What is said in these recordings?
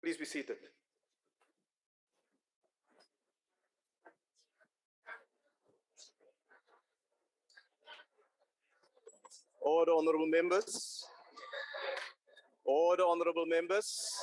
Please be seated. Order, honorable members. Order, honorable members.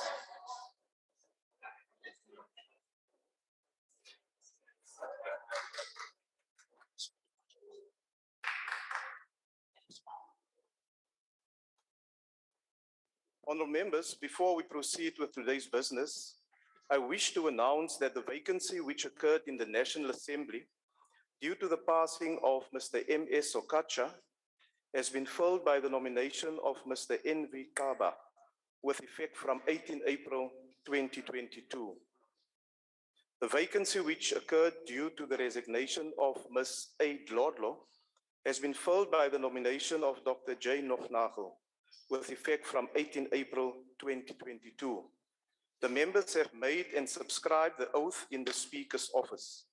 Honorable members, before we proceed with today's business, I wish to announce that the vacancy which occurred in the National Assembly due to the passing of Mr. M.S. Okacha has been filled by the nomination of Mr. N.V. Kaba with effect from 18 April 2022. The vacancy which occurred due to the resignation of Ms. A. Dlodlo has been filled by the nomination of Dr. J. Nofnagel with effect from 18 April 2022. The members have made and subscribed the oath in the Speaker's office.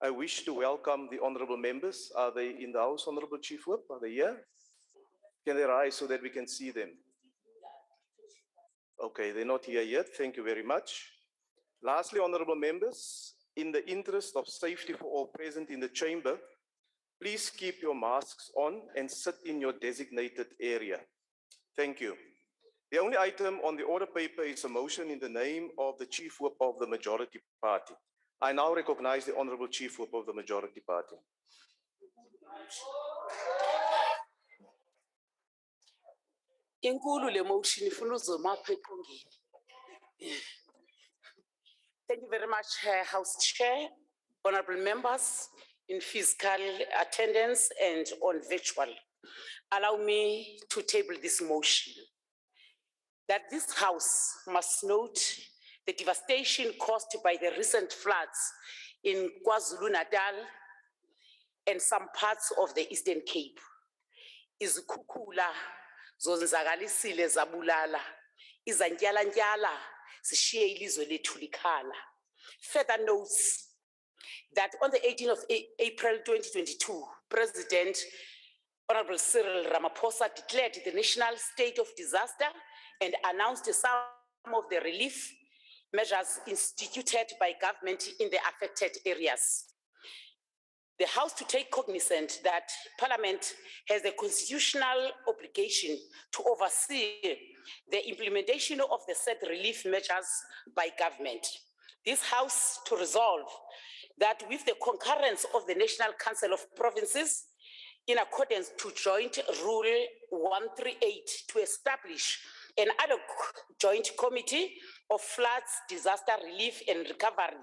I wish to welcome the honorable members. Are they in the house, Honorable Chief Whip? Are they here? Can they rise so that we can see them? Okay, they're not here yet. Thank you very much. Lastly, honorable members, in the interest of safety for all present in the chamber, please keep your masks on and sit in your designated area. Thank you. The only item on the order paper is a motion in the name of the Chief Whip of the Majority Party. I now recognize the Honorable Chief Whip of the Majority Party. Inkulu le motion ifuna uzomapha eqongeni. Thank you very much, House Chair, honorable members in physical attendance and on virtual. Allow me to table this motion that this House must note the devastation caused by the recent floods in KwaZulu-Natal and some parts of the Eastern Cape. Izikhukhula zonzakalisile zabulala, izantyala-ntyala zishiye ilizwe lethu likhala. Further notes that on the 18th of April 2022, President Honorable Cyril Ramaphosa declared the national state of disaster and announced some of the relief measures instituted by government in the affected areas. The House to take cognizance that Parliament has a constitutional obligation to oversee the implementation of the said relief measures by government. This House to resolve that with the concurrence of the National Council of Provinces, in accordance to Joint Rule 138 to establish an ad hoc joint committee of floods, disaster relief and recovery.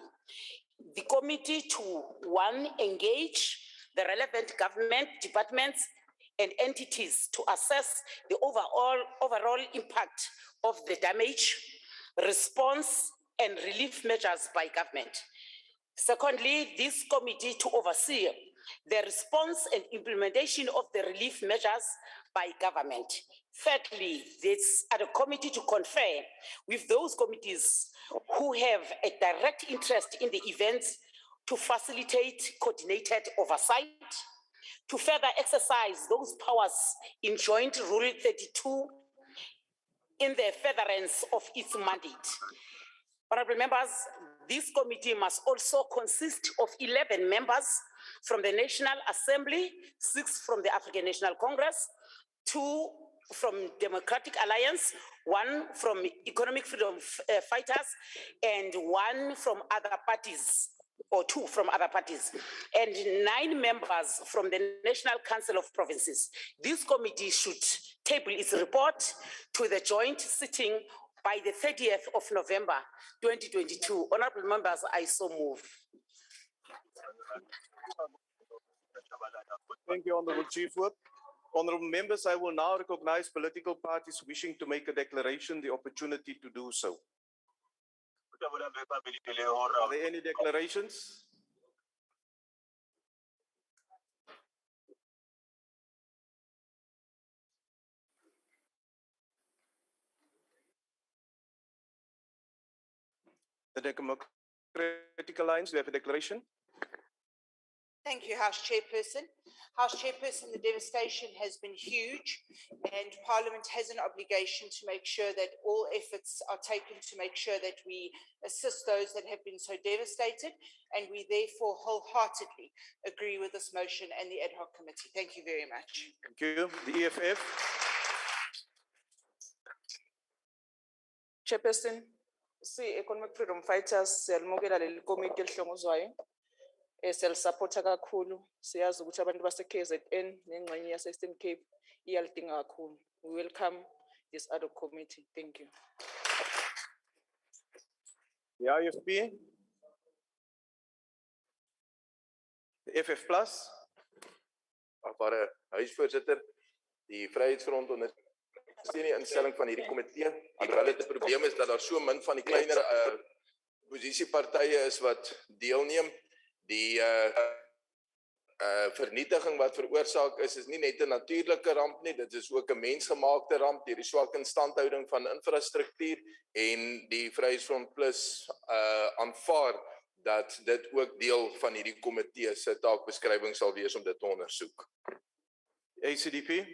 The committee to, one, engage the relevant government departments and entities to assess the overall impact of the damage, response and relief measures by government. Secondly, this committee to oversee the response and implementation of the relief measures by government. Thirdly, this ad hoc committee to confer with those committees who have a direct interest in the events to facilitate coordinated oversight, to further exercise those powers in Joint Rule 32 in the furtherance of its mandate. Honorable members, this committee must also consist of 11 members from the National Assembly, 6 from the African National Congress, 2 from Democratic Alliance, 1 from Economic Freedom Fighters, and 1 from other parties, or 2 from other parties, and 9 members from the National Council of Provinces. This committee should table its report to the joint sitting by the 30th of November, 2022. Honorable members, I so move. Thank you, Honorable Chief Whip. Honorable members, I will now recognize political parties wishing to make a declaration the opportunity to do so. Are there any declarations? The Democratic Alliance, we have a declaration. Thank you, House Chairperson. House Chairperson, the devastation has been huge, and Parliament has an obligation to make sure that all efforts are taken to make sure that we assist those that have been so devastated, and we therefore wholeheartedly agree with this motion and the ad hoc committee. Thank you very much. Thank you. The EFF. Chairperson, Economic Freedom Fighters, siyalumukela leli komiti elihlongozwayo. Siyalisupport kakhulu. Siyazi ukuthi abantu base KZN nengxenye yase Eastern Cape iyalidinga kakhulu. We welcome this ad hoc committee. Thank you. The IFP. The FF Plus. Agbare huisvoorsitter, die Vryheidsfront ondersteun die instelling van hierdie komitee. Alhoewel dit 'n probleem is dat daar so min van die kleiner posisiepartye is wat deelneem. Die vernietiging wat veroorsaak is nie net 'n natuurlike ramp nie, dit is ook 'n mensgemaakte ramp deur die swak instandhouding van infrastruktuur, en die Vryheidsfront Plus aanvaar dat dit ook deel van hierdie komitee se taakbeskrywing sal wees om dit te ondersoek. ACDP.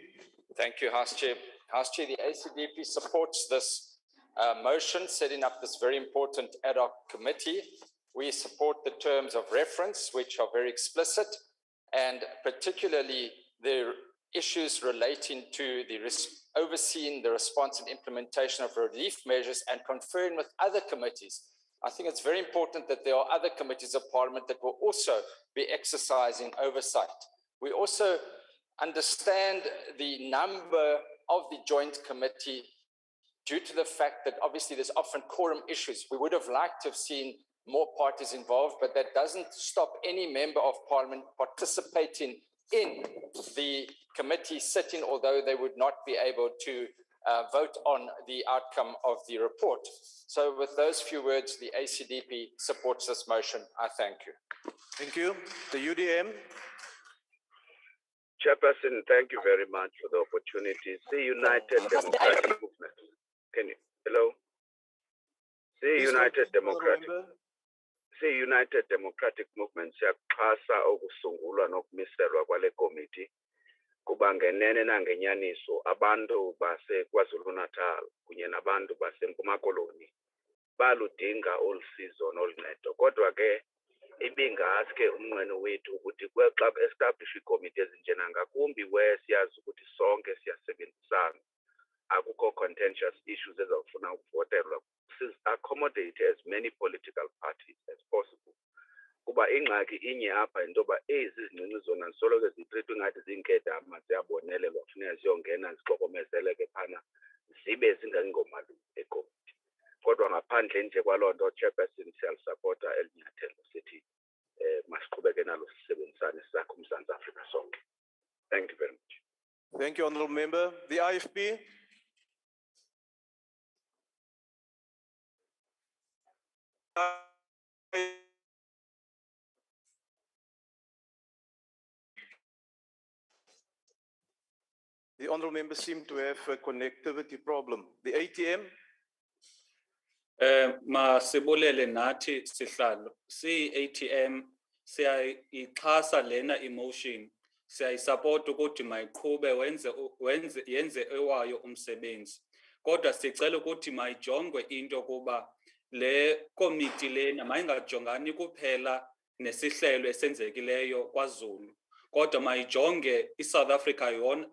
Thank you, House Chair. House Chair, the ACDP supports this motion setting up this very important ad hoc committee. We support the terms of reference, which are very explicit, and particularly the issues relating to the overseeing the response and implementation of relief measures and conferring with other committees. I think it's very important that there are other committees of Parliament that will also be exercising oversight. We also understand the number of the joint committee due to the fact that obviously there's often quorum issues. We would have liked to have seen more parties involved, but that doesn't stop any member of Parliament participating in the committee sitting, although they would not be able to vote on the outcome of the report. So with those few words, the ACDP supports this motion. I thank you. Thank you. The UDM. Chairperson, thank you very much for the opportunity. See United Democratic Movement. Can you, hello? See United Democratic. See United Democratic Movement siyaxhasa okusungulwa nokumiselwa kwale committee kuba ngenene nangenyaniso abantu base KwaZulu Natal kunye nabantu base Mpuma Koloni baludinga olusizo noluncedo, kodwa ke ibingaske umnqweno wethu ukuthi xa establish icommittee ezinjena ngakumbi where siyazi ukuthi sonke siyasebenzisana, akukho contentious issues ezawufuna ukuvotelwa, accommodate as many political parties as possible. Kuba ingxaki inye apha into yoba ezi zincinci zona zisoloko zitrithwe ngathi ziinkedama ziyabonelelwa, funeka ziyongena zixokomezeleke phana zibe zingangomalungu ekomiti. Kodwa ngaphandle nje kwaloo nto, Chairperson, siyalisapota eli nyathelo sithi masiqhubeke nalo sisebenzisane sakho uMzantsi Afrika sonke. Thank you very much. Thank you, Honourable Member. The IFP. The Honourable Member seemed to have a connectivity problem. The ATM. Masibulele nathi sihlalo. Si-ATM siyayixhasa lena emotion. Siyayisupport ukuthi mayiqhube yenze ewayo umsebenzi. Kodwa sicela ukuthi mayijongwe into kuba le committee lena mayingajongani kuphela nesihlelo esenzekileyo kwaZulu. Kodwa mayijonge iSouth Africa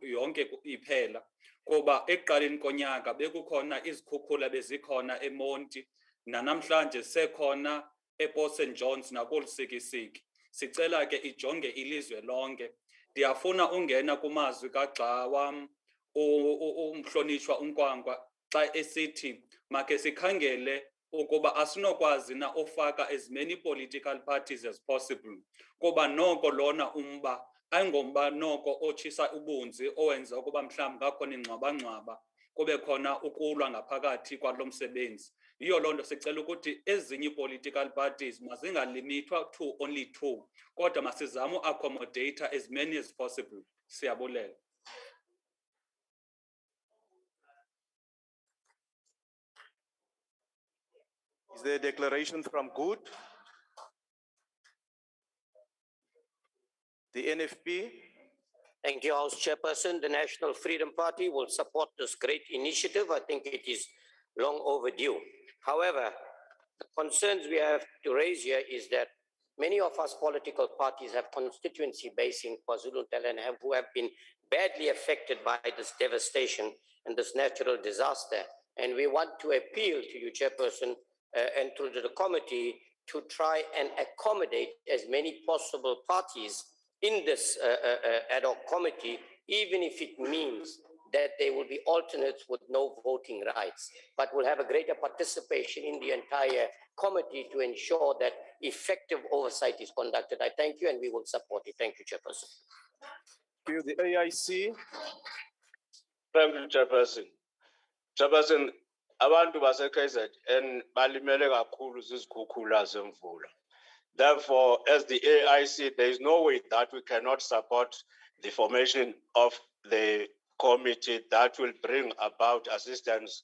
yonke iphela. Kuba ekuqaleni konyaka bekukhona izikhukhula bezikhona eMonti, nanamhlanje sekhona ePort St John's nakuLusikisiki. Sicela ke ijonge ilizwe lonke. Ndiyafuna ungena kumazwi kaGxa wam umhlonishwa uNkwankwa xa esithi make sikhangele ukuba asinokwazi na ofaka as many political parties as possible. Kuba noko lona umba ayingomba noko otshisa ubunzi owenza ukuba mhlawumbi ngakhona ingxwabangxwaba kube khona ukulwa ngaphakathi kwalo msebenzi. Yiyo loo nto sicela ukuthi ezinye political parties mazingalimithwa to only 2, kodwa masizame accommodate as many as possible. Siyabulela. Is there a declaration from Good? The NFP. Thank you, House Chairperson. The National Freedom Party will support this great initiative. I think it is long overdue. However, the concerns we have to raise here is that many of us political parties have constituency base in KwaZulu-Natal and who have been badly affected by this devastation and this natural disaster. And we want to appeal to you, Chairperson, and to the committee to try and accommodate as many possible parties in this ad hoc committee, even if it means that there will be alternates with no voting rights, but will have a greater participation in the entire committee to ensure that effective oversight is conducted. I thank you and we will support it. Thank you, Chairperson. Thank you. The AIC. Thank you, Chairperson. Chairperson, abantu base-KZN balimele kakhulu zizikhukhula zemvula. Therefore, as the AIC, there is no way that we cannot support the formation of the committee that will bring about assistance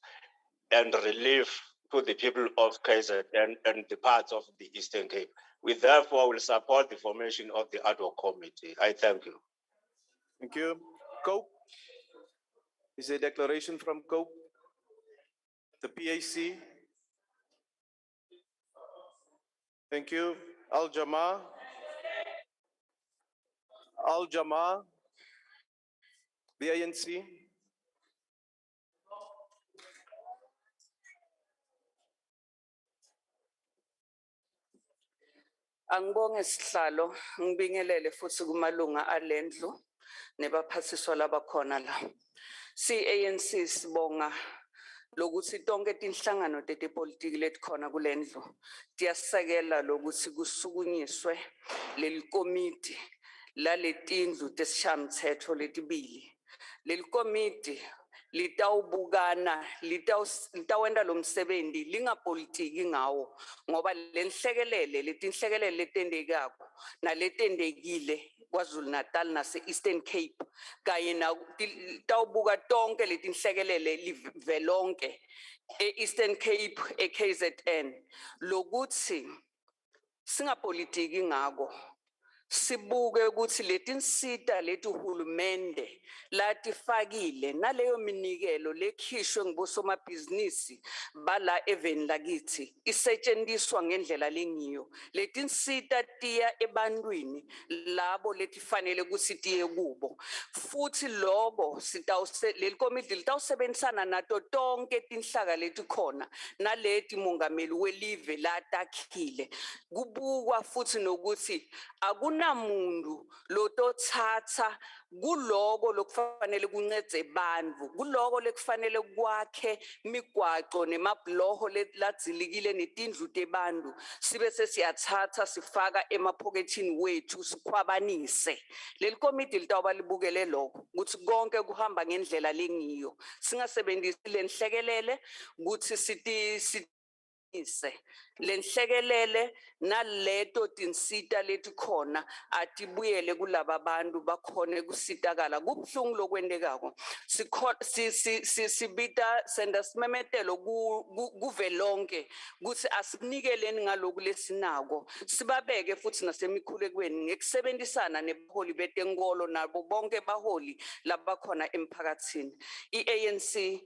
and relief to the people of KZN and the parts of the Eastern Cape. We therefore will support the formation of the ad hoc committee. I thank you. Thank you. Cope. Is there a declaration from Cope? The PAC. Thank you. Al-Jama. Al-Jama. The ANC. Angibonge sihlalo, ngibingelele futhi kumalunga alendlu nebaphathiswa labakhona la. ANC sibonga lokuthi tonke tinhlangano tetepolitiki letikhona kulendlu tiyasekela lokuthi kusukunyiswe leli komiti laletindlu tesishayamithetho letibili. Leli komiti litawubukana litawenda lo msebenzi lingapolitiki ngawo ngoba lenhlekelele letinhlekelele letendekako naletendekile KwaZulu Natal nase Eastern Cape kanye na tawubuka tonke letinhlekelele livelonke Eastern Cape KZN lokuthi singapolitiki ngako sibuke ukuthi letinsita leti uhulumende latifakile naleyo minikelo lekhishwe ngibosomabhizinisi bala eveni lakithi isetshenziswa ngendlela lengiyo. Letinsita tiya ebantwini labo letifanele ukuthi tiye kubo. Futhi lobo leli komiti litawusebenzisana nato tonke tinhlaka letikhona naleti mongameli welive latakhile. Kubukwa futhi nokuthi akunamuntu lotothatha kuloko lokufanele kuncede bantfu kuloko lekufanele kwakhe migwaqo nemabloho ladzilikile netindlu tebantu sibe sesiyathatha sifaka emaphokethini wethu sikhwabanise. Leli komiti litawuba libukele lokho ukuthi konke kuhamba ngendlela lengiyo singasebenzisi lenhlekelele ukuthi lenhlekelele naleto tinsita letikhona atibuyele kulaba bantu bakhone kusitakala. Kubhlungu lokwendekako sibita senda simemetelo kuvelonke ukuthi asinikeleni ngaloku lesinako sibabeke futhi nasemikhulekweni ngekusebenzisana nebaholi betenkolo nabo bonke baholi labakhona emphakathini. ANC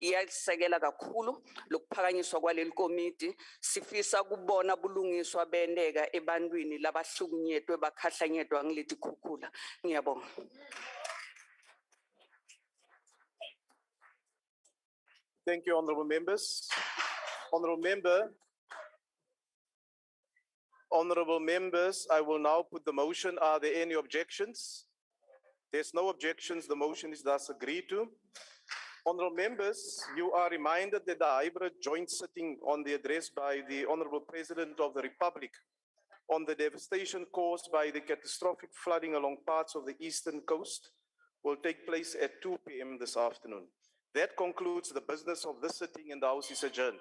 iyasekela kakhulu lokuphakanyiswa kwaleli komiti sifisa kubona bulungiswa bendeka ebantwini labahlukunyetwe bakhahlanyetwa ngileti khukhula. Ngiyabonga. Thank you, honorable members. Honorable members, I will now put the motion. Are there any objections? There's no objections. The motion is thus agreed to. Honorable members, you are reminded that the hybrid joint sitting on the address by the Honorable President of the Republic on the devastation caused by the catastrophic flooding along parts of the eastern coast will take place at 2 p.m. this afternoon. That concludes the business of this sitting and the House is adjourned.